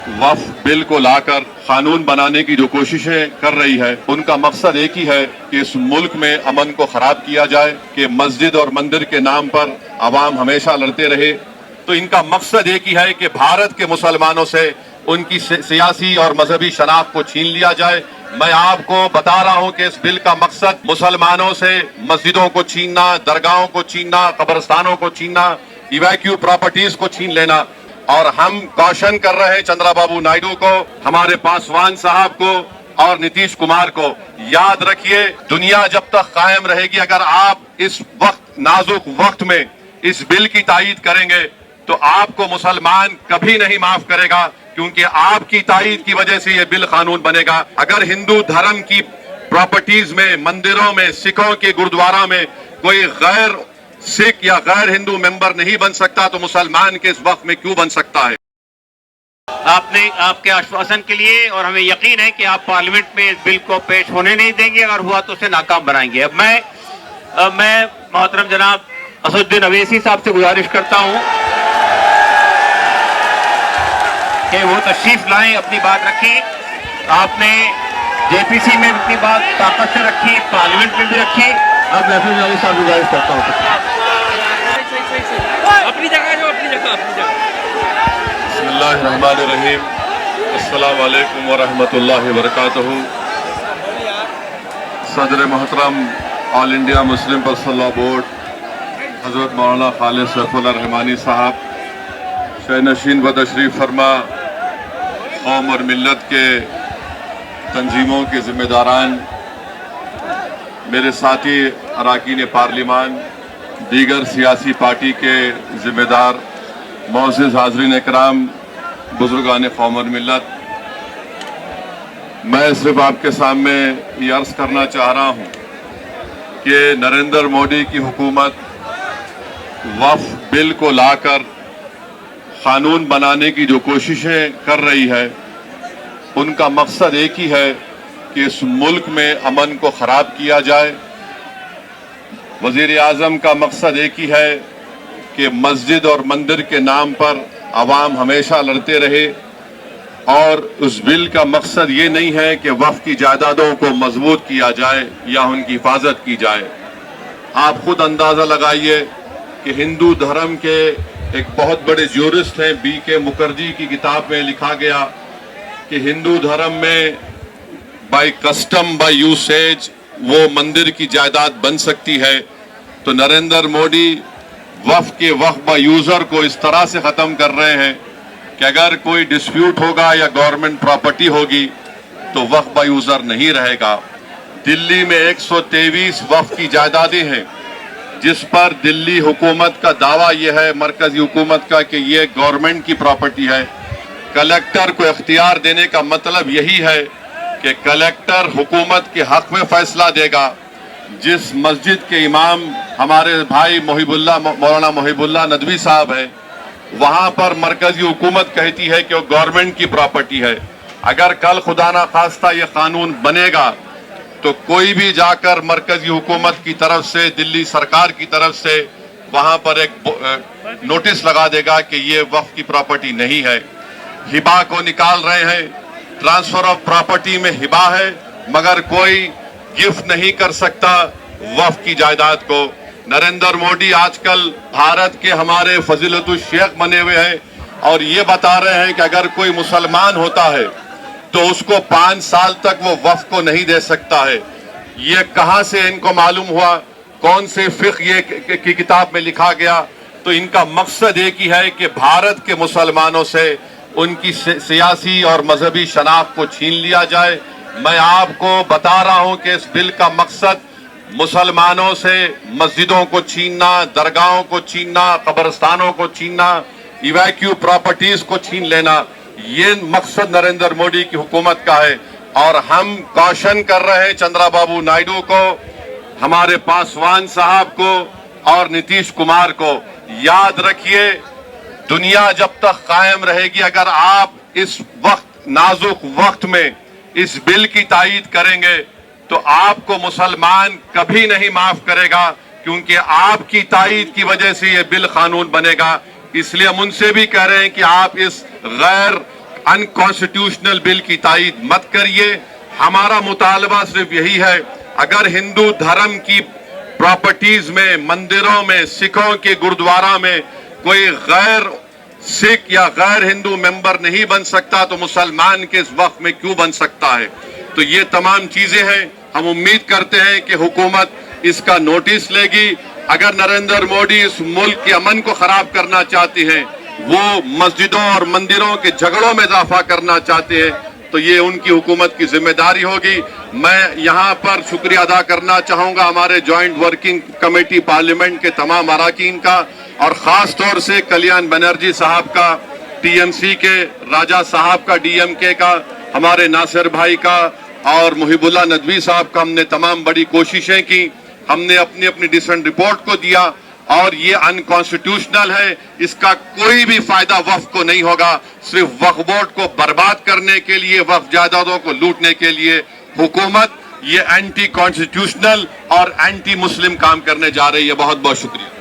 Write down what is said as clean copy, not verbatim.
वक्फ bill को लाकर कानून बनाने की जो कोशिशें कर रही है, उनका मकसद एक ही है कि इस मुल्क में अमन को खराब किया जाए, कि मस्जिद और मंदिर के नाम पर आवाम हमेशा लड़ते रहे। तो इनका मकसद एक ही है कि भारत के मुसलमानों से उनकी सियासी और मजहबी शनाख्त को छीन लिया जाए। मैं आपको बता रहा हूं कि इस बिल का मकसद मुसलमानों से मस्जिदों को छीनना, दरगाहों को छीनना, कब्रिस्तानों को छीनना, इवैक्यू प्रॉपर्टीज को छीन लेना। और हम कॉशन कर रहे हैं चंद्रबाबू नायडू को, हमारे पासवान साहब को और नीतीश कुमार को, याद रखिए दुनिया जब तक कायम रहेगी, अगर आप इस वक्त नाजुक वक्त में इस बिल की तायीद करेंगे तो आपको मुसलमान कभी नहीं माफ करेगा, क्योंकि आपकी तायीद की वजह से ये बिल कानून बनेगा। अगर हिंदू धर्म की प्रॉपर्टीज में, मंदिरों में, सिखों के गुरुद्वारा में कोई गैर सिख या गैर हिंदू मेंबर नहीं बन सकता तो मुसलमान के इस वक्त में क्यों बन सकता है? आपने आपके आश्वासन के लिए, और हमें यकीन है कि आप पार्लियामेंट में इस बिल को पेश होने नहीं देंगे, अगर हुआ तो उसे नाकाम बनाएंगे। अब मैं मोहतरम जनाब असदुद्दीन अवैसी साहब से गुजारिश करता हूं कि वो तशरीफ लाएं, अपनी बात रखें। आपने जेपीसी में अपनी बात ताकत से रखी, पार्लियामेंट में भी रखी। अब महफूज अली साहब गुजारिश करता हूँ अपनी जगह बिस्मिल्लाहिर्रहमानिर्रहीम। अस्सलाम वालेकुम व रहमतुल्लाहि व बरकातहू। सदर मोहतरम all India Muslim personal law board हजरत मौलाना खालिद सैफुल्लाह रहमानी साहब, शहनशीन व तशरीफ फरमा कौम और मिल्लत के तंजीमों के जिम्मेदारान, मेरे साथी अरकान पार्लिमान, दीगर सियासी पार्टी के जिम्मेदार, मोअज़्ज़िज़ हाज़रीन इकराम, बुजुर्गान कौम और मिल्लत, मैं सिर्फ आपके सामने ये अर्ज़ करना चाह रहा हूँ कि नरेंद्र मोदी की हुकूमत वक्फ बिल को लाकर कानून बनाने की जो कोशिशें कर रही है, उनका मकसद एक ही है कि इस मुल्क में अमन को खराब किया जाए। वजीर आजम का मकसद एक ही है कि मस्जिद और मंदिर के नाम पर आवाम हमेशा लड़ते रहे, और उस बिल का मकसद ये नहीं है कि वक्फ की जायदादों को मजबूत किया जाए या उनकी हिफाजत की जाए। आप खुद अंदाजा लगाइए कि हिंदू धर्म के एक बहुत बड़े ज्यूरिस्ट हैं, B.K. मुखर्जी की किताब में लिखा गया कि हिंदू धर्म में बाय कस्टम बाय यूसेज वो मंदिर की जायदाद बन सकती है। तो नरेंद्र मोदी वक्फ के वक्फ बाय यूजर को इस तरह से खत्म कर रहे हैं कि अगर कोई डिस्प्यूट होगा या गवर्नमेंट प्रॉपर्टी होगी तो वक्फ बाय यूजर नहीं रहेगा। दिल्ली में 123 वक्फ की जायदादें हैं, जिस पर दिल्ली हुकूमत का दावा यह है, मरकजी हुकूमत का, कि ये गवर्नमेंट की प्रॉपर्टी है। कलेक्टर को इख्तियार देने का मतलब यही है कि कलेक्टर हुकूमत के हक में फैसला देगा। जिस मस्जिद के इमाम हमारे भाई मौलाना मोहिबुल्लाह नदवी साहब है, वहां पर मरकजी हुकूमत कहती है कि वो गवर्नमेंट की प्रॉपर्टी है। अगर कल खुदा ना खास्ता ये कानून बनेगा तो कोई भी जाकर मरकजी हुकूमत की तरफ से, दिल्ली सरकार की तरफ से वहां पर एक नोटिस लगा देगा कि ये वक्फ की प्रॉपर्टी नहीं है। हिबा को निकाल रहे हैं, ट्रांसफर ऑफ प्रॉपर्टी में हिबा है, मगर कोई गिफ्ट नहीं कर सकता वक्फ की जायदाद को। नरेंद्र मोदी आजकल भारत के हमारे फजीलतुल शेख बने हुए हैं और ये बता रहे हैं कि अगर कोई मुसलमान होता है तो उसको 5 साल तक वो वक्फ को नहीं दे सकता है। ये कहां से इनको मालूम हुआ? कौन से फिक़्ह ये की किताब में लिखा गया? तो इनका मकसद एक ही है कि भारत के मुसलमानों से उनकी सियासी और मजहबी शनाख्त को छीन लिया जाए। मैं आपको बता रहा हूं कि इस बिल का मकसद मुसलमानों से मस्जिदों को छीनना, दरगाहों को छीनना, कब्रिस्तानों को छीनना, इवैक्यू प्रॉपर्टीज को छीन लेना, ये मकसद नरेंद्र मोदी की हुकूमत का है। और हम कॉशन कर रहे हैं चंद्रबाबू नायडू को, हमारे पासवान साहब को और नीतीश कुमार को, याद रखिए दुनिया जब तक कायम रहेगी, अगर आप इस वक्त नाजुक वक्त में इस बिल की तायीद करेंगे तो आपको मुसलमान कभी नहीं माफ करेगा, क्योंकि आपकी तायीद की वजह से ये बिल कानून बनेगा। इसलिए हम उनसे भी कह रहे हैं कि आप इस गैर अनकॉन्स्टिट्यूशनल बिल की तायीद मत करिए। हमारा मुतालबा सिर्फ यही है, अगर हिंदू धर्म की प्रॉपर्टीज में, मंदिरों में, सिखों के गुरुद्वारा में कोई गैर सिख या गैर हिंदू मेंबर नहीं बन सकता तो मुसलमान के इस वक्त में क्यों बन सकता है। तो ये तमाम चीजें हैं, हम उम्मीद करते हैं कि हुकूमत इसका नोटिस लेगी। अगर नरेंद्र मोदी इस मुल्क के अमन को खराब करना चाहती हैं, वो मस्जिदों और मंदिरों के झगड़ों में इजाफा करना चाहते हैं, तो ये उनकी हुकूमत की जिम्मेदारी होगी। मैं यहाँ पर शुक्रिया अदा करना चाहूँगा हमारे जॉइंट वर्किंग कमेटी पार्लियामेंट के तमाम अरकान का, और ख़ास तौर से कल्याण बनर्जी साहब का, टीएमसी के राजा साहब का, डीएमके का, हमारे नासिर भाई का और मुहिबुल्लाह नदवी साहब का। हमने तमाम बड़ी कोशिशें की, हमने अपनी अपनी डिसेंट रिपोर्ट को दिया, और ये अनकॉन्स्टिट्यूशनल है, इसका कोई भी फायदा वक्फ को नहीं होगा। सिर्फ वक्फ बोर्ड को बर्बाद करने के लिए, वक्फ जायदादों को लूटने के लिए हुकूमत ये एंटी कॉन्स्टिट्यूशनल और एंटी मुस्लिम काम करने जा रही है। बहुत बहुत शुक्रिया।